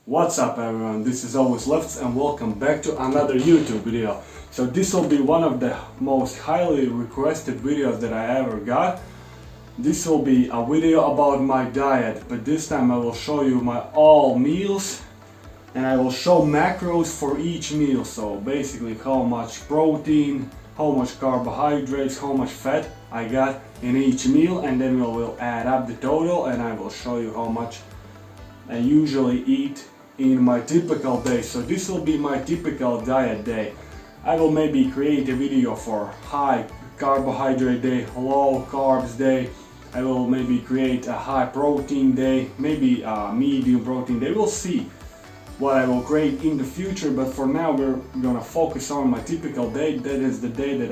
What's up everyone, this is ElvisLifts and welcome back to another YouTube video. So this will be one of the most highly requested videos that I ever got. This will be a video about my diet, but this time I will show you my all meals and I will show macros for each meal. So basically how much protein, how much carbohydrates, how much fat I got in each meal, and then we will add up the total and I will show you how much I usually eat in my typical day. So this will be my typical diet day. I will maybe create a video for high carbohydrate day, low carbs day. I will maybe create a high protein day, maybe a medium protein day. We'll see what I will create in the future, but for now we're gonna focus on my typical day. That is the day that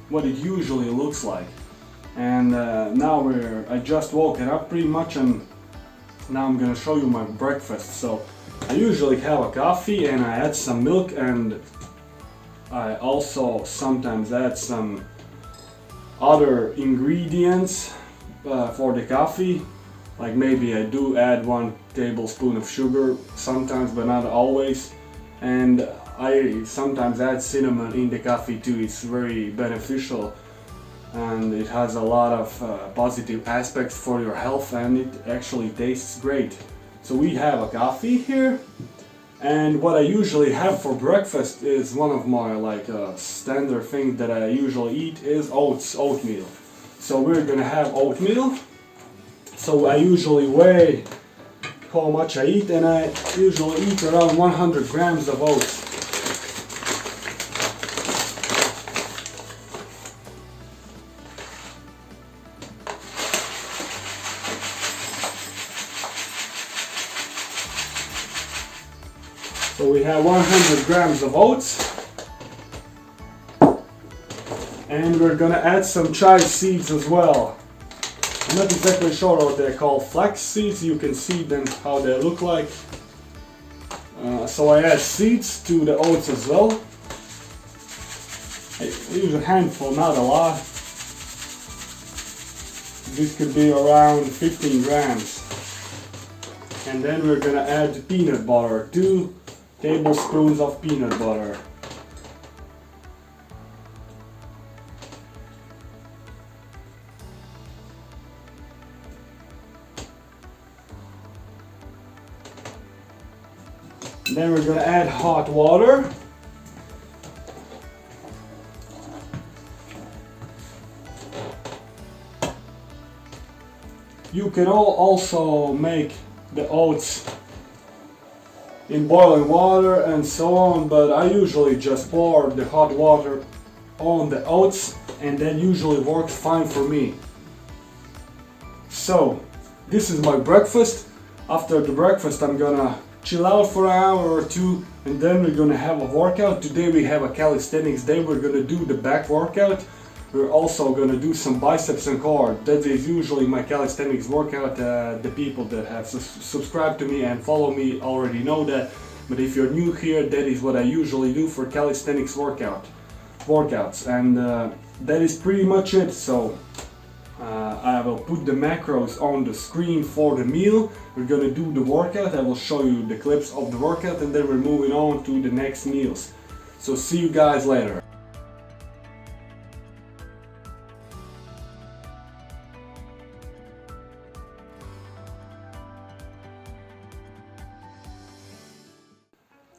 what it usually looks like. And now I just woken up pretty much, and now I'm gonna show you my breakfast. So I usually have a coffee and I add some milk, and I also sometimes add some other ingredients for the coffee. Like maybe I do add 1 tablespoon of sugar sometimes, but not always. And I sometimes add cinnamon in the coffee too. It's very beneficial and it has a lot of positive aspects for your health, and it actually tastes great. So we have a coffee here, and what I usually have for breakfast is one of my standard things that I usually eat is oatmeal. So we're gonna have oatmeal. So I usually weigh how much I eat, and I usually eat around 100 grams of oats. So we have 100 grams of oats, and we're gonna add some chia seeds as well. I'm not exactly sure what they're called, flax seeds. You can see them how they look like. So I add seeds to the oats as well. I use a handful, not a lot. This could be around 15 grams. And then we're gonna add peanut butter, 2 tablespoons of peanut butter. Then we're gonna add hot water. You can also make the oats in boiling water and so on, but I usually just pour the hot water on the oats, and that usually works fine for me. So this is my breakfast. After the breakfast I'm gonna chill out for an hour or two, and then we're gonna have a workout. Today we have a calisthenics day. We're gonna do the back workout. We're also gonna do some biceps and core. That is usually my calisthenics workout. The people that have subscribed to me and follow me already know that. But if you're new here, that is what I usually do for calisthenics workouts. And that is pretty much it. So I will put the macros on the screen for the meal. We're gonna do the workout. I will show you the clips of the workout, and then we're moving on to the next meals. So see you guys later.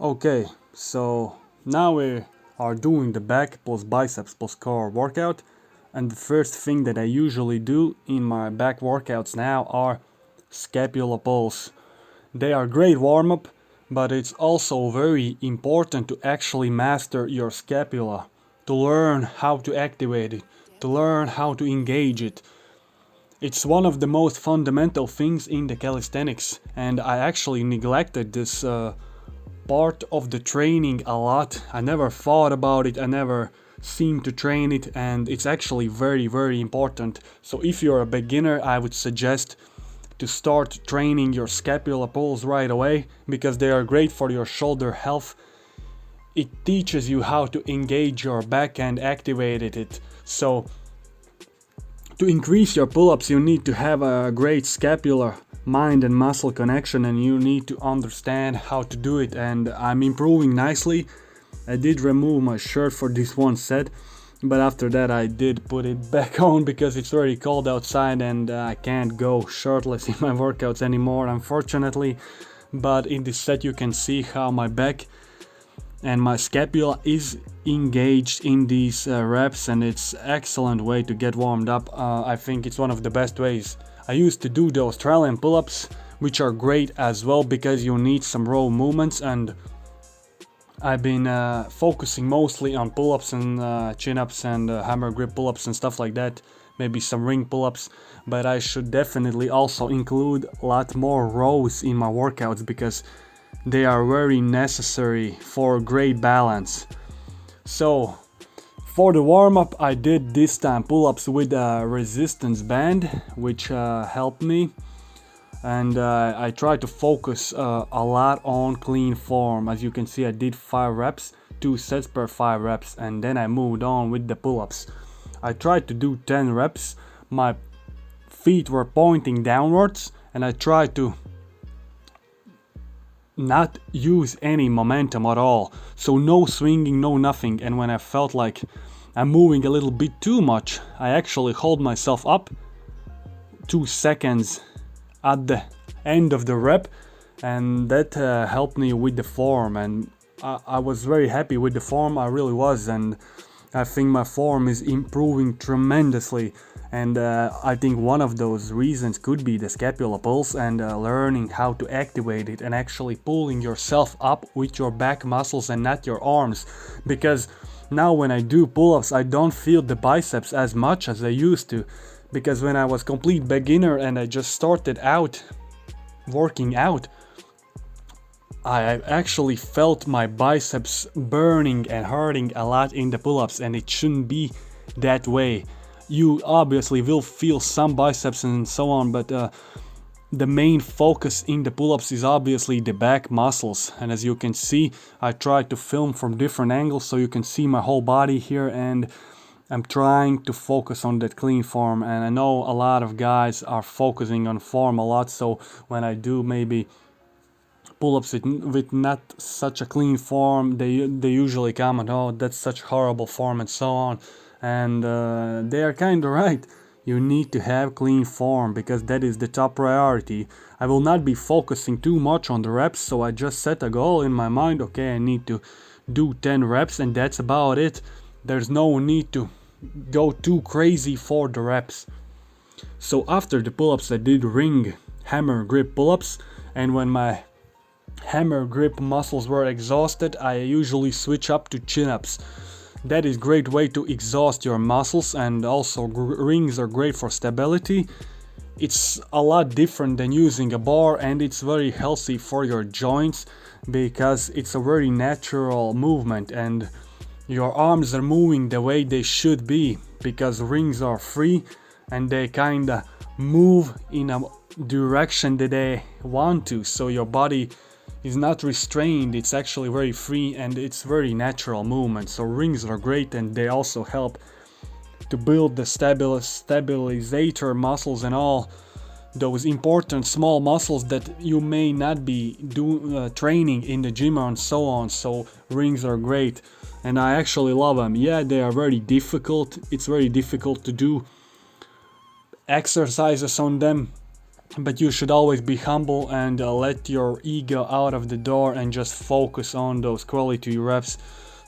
Okay, so now we are doing the back+Biceps+Core workout, and the first thing that I usually do in my back workouts now are scapula pulls. They are great warm-up, but it's also very important to actually master your scapula, to learn how to activate it, to learn how to engage it. It's one of the most fundamental things in the calisthenics, and I actually neglected this part of the training a lot. I never thought about it, I never seemed to train it, and it's actually very important. So if you're a beginner, I would suggest to start training your scapula pulls right away, because they are great for your shoulder health. It teaches you how to engage your back and activate it. So to increase your pull-ups, you need to have a great scapular mind and muscle connection, and you need to understand how to do it, and I'm improving nicely. I did remove my shirt for this one set, but after that I did put it back on because it's very cold outside and I can't go shirtless in my workouts anymore, unfortunately. But in this set you can see how my back and my scapula is engaged in these reps, and it's excellent way to get warmed up. I think it's one of the best ways. I used to do the Australian pull-ups, which are great as well because you need some raw movements, and I've been focusing mostly on pull-ups and chin-ups and hammer grip pull-ups and stuff like that, maybe some ring pull-ups, but I should definitely also include a lot more rows in my workouts because they are very necessary for great balance. So for the warm-up I did this time pull-ups with a resistance band, which helped me, and I tried to focus a lot on clean form. As you can see, I did 5 reps, 2 sets per 5 reps, and then I moved on with the pull-ups. I tried to do 10 reps, my feet were pointing downwards, and I tried to not use any momentum at all, so no swinging, no nothing. And when I felt like I'm moving a little bit too much, I actually hold myself up 2 seconds at the end of the rep, and that helped me with the form, and I was very happy with the form. I really was, and I think my form is improving tremendously. And I think one of those reasons could be the scapula pulse and learning how to activate it and actually pulling yourself up with your back muscles and not your arms. Because now when I do pull-ups I don't feel the biceps as much as I used to. Because when I was complete beginner and I just started out working out, I actually felt my biceps burning and hurting a lot in the pull-ups, and it shouldn't be that way. You obviously will feel some biceps and so on, but the main focus in the pull-ups is obviously the back muscles. And as you can see, I tried to film from different angles so you can see my whole body here, and I'm trying to focus on that clean form. And I know a lot of guys are focusing on form a lot, so when I do maybe pull-ups with not such a clean form, they usually comment, oh, that's such horrible form and so on. And they are kind of right. You need to have clean form because that is the top priority. I will not be focusing too much on the reps, so I just set a goal in my mind. Okay, I need to do 10 reps and that's about it. There's no need to go too crazy for the reps. So after the pull-ups I did ring hammer grip pull-ups, and when my hammer grip muscles were exhausted I usually switch up to chin-ups. That is a great way to exhaust your muscles, and also rings are great for stability. It's a lot different than using a bar, and it's very healthy for your joints because it's a very natural movement and your arms are moving the way they should be, because rings are free and they kinda move in a direction that they want to, so your body is not restrained. It's actually very free and it's very natural movement. So rings are great, and they also help to build the stabilizer muscles and all those important small muscles that you may not be training in the gym and so on. So rings are great and I actually love them. Yeah, they are very difficult. It's very difficult to do exercises on them, but you should always be humble and let your ego out of the door and just focus on those quality reps.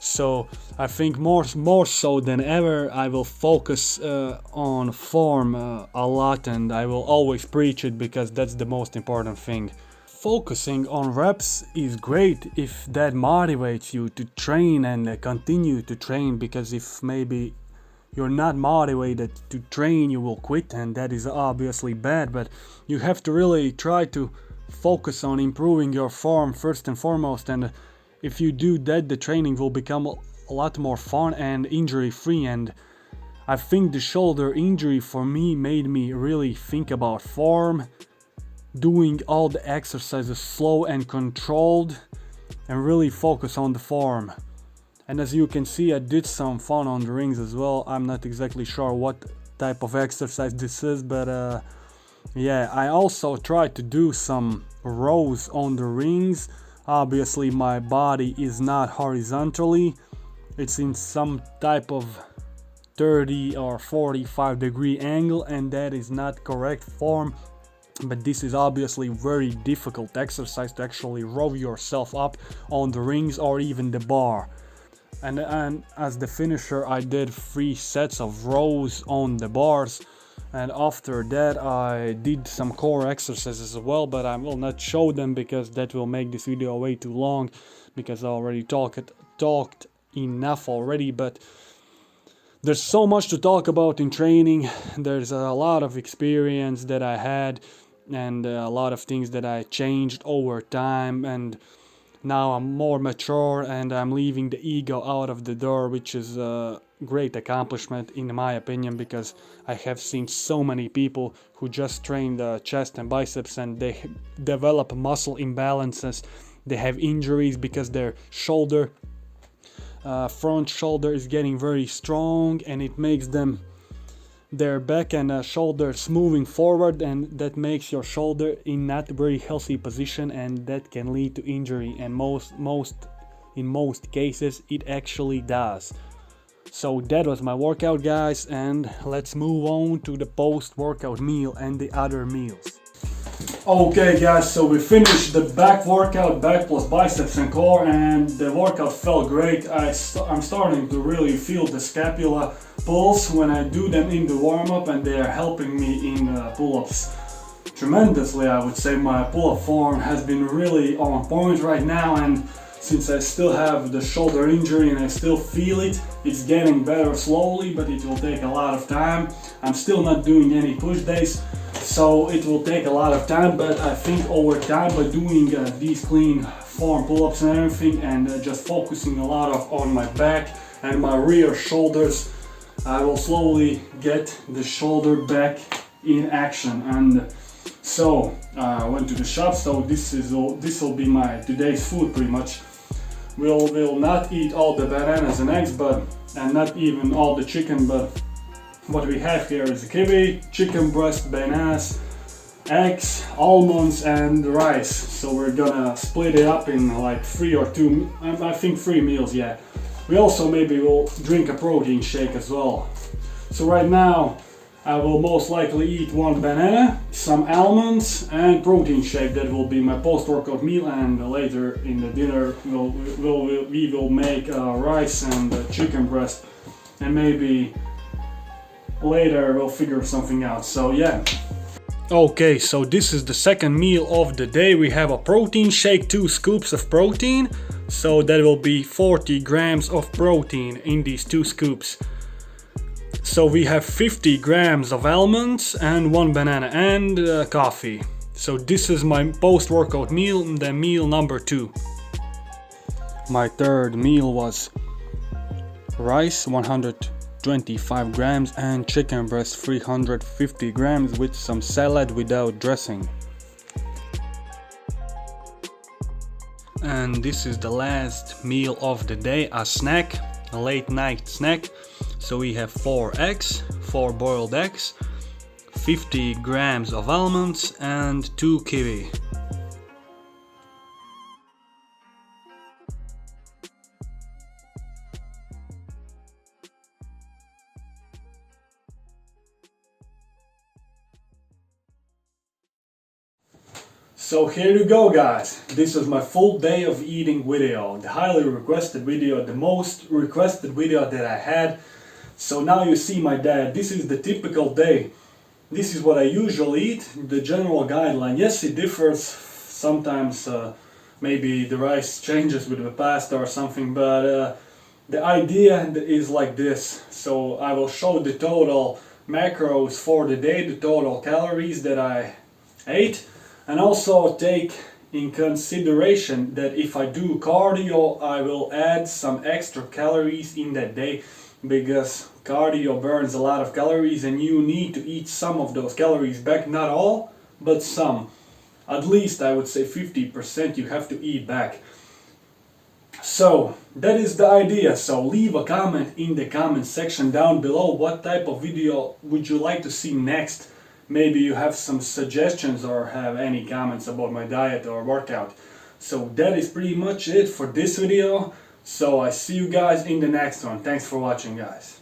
So I think more so than ever I will focus on form a lot, and I will always preach it because that's the most important thing. Focusing on reps is great if that motivates you to train and continue to train, because if maybe you're not motivated to train, you will quit, and that is obviously bad. But you have to really try to focus on improving your form first and foremost, and if you do that, the training will become a lot more fun and injury free. And I think the shoulder injury for me made me really think about form, doing all the exercises slow and controlled, and really focus on the form. And as you can see, I did some fun on the rings as well. I'm not exactly sure what type of exercise this is, but Yeah, I also tried to do some rows on the rings. Obviously my body is not horizontally, it's in some type of 30 or 45 degree angle, and that is not correct form. But this is obviously very difficult exercise to actually row yourself up on the rings or even the bar. And as the finisher I did 3 sets of rows on the bars, and after that I did some core exercises as well, but I will not show them because that will make this video way too long, because I already talked enough already. But there's so much to talk about in training. There's a lot of experience that I had, and a lot of things that I changed over time, and now I'm more mature and I'm leaving the ego out of the door, which is a great accomplishment in my opinion, because I have seen so many people who just train the chest and biceps and they develop muscle imbalances. They have injuries because their front shoulder is getting very strong, and it makes their back and shoulders moving forward, and that makes your shoulder in not very healthy position, and that can lead to injury, and in most cases it actually does. So that was my workout, guys, and let's move on to the post-workout meal and the other meals. Okay guys, so we finished the back workout, back plus biceps and core, and the workout felt great. I'm starting to really feel the scapula pulls when I do them in the warm-up, and they are helping me in pull-ups tremendously. I would say my pull-up form has been really on point right now, and since I still have the shoulder injury and I still feel it, it's getting better slowly, but it will take a lot of time. I'm still not doing any push days, so it will take a lot of time, but I think over time, by doing these clean form pull-ups and everything, and just focusing a lot on my back and my rear shoulders, I will slowly get the shoulder back in action. And so I went to the shop, so this will be my today's food pretty much. We'll not eat all the bananas and eggs, and not even all the chicken, but what we have here is a kiwi, chicken breast, bananas, eggs, almonds and rice. So we're gonna split it up in like 3 or 2, I think 3 meals, yeah. We also maybe will drink a protein shake as well. So right now I will most likely eat 1 banana, some almonds and protein shake. That will be my post-workout meal, and later in the dinner we will make rice and chicken breast, and maybe later we'll figure something out. So yeah. Okay, so this is the second meal of the day. We have a protein shake, 2 scoops of protein, so that will be 40 grams of protein in these 2 scoops. So we have 50 grams of almonds and 1 banana and coffee. So this is my post-workout meal, the meal number 2. My third meal was rice, 125 grams, and chicken breast, 350 grams, with some salad without dressing. And this is the last meal of the day, a snack, a late night snack. So we have 4 eggs, 4 boiled eggs, 50 grams of almonds and 2 kiwi. So here you go, guys. This was my full day of eating video, the highly requested video, the most requested video that I had. So now you see my diet. This is the typical day. This is what I usually eat, the general guideline. Yes, it differs. Sometimes maybe the rice changes with the pasta or something, but the idea is like this. So I will show the total macros for the day, the total calories that I ate, and also take in consideration that if I do cardio, I will add some extra calories in that day, because cardio burns a lot of calories and you need to eat some of those calories back. Not all, but some. At least I would say 50% you have to eat back. So that is the idea. So leave a comment in the comment section down below. What type of video would you like to see next? maybe you have some suggestions or have any comments about my diet or workout. So that is pretty much it for this video. So I see you guys in the next one. Thanks for watching, guys.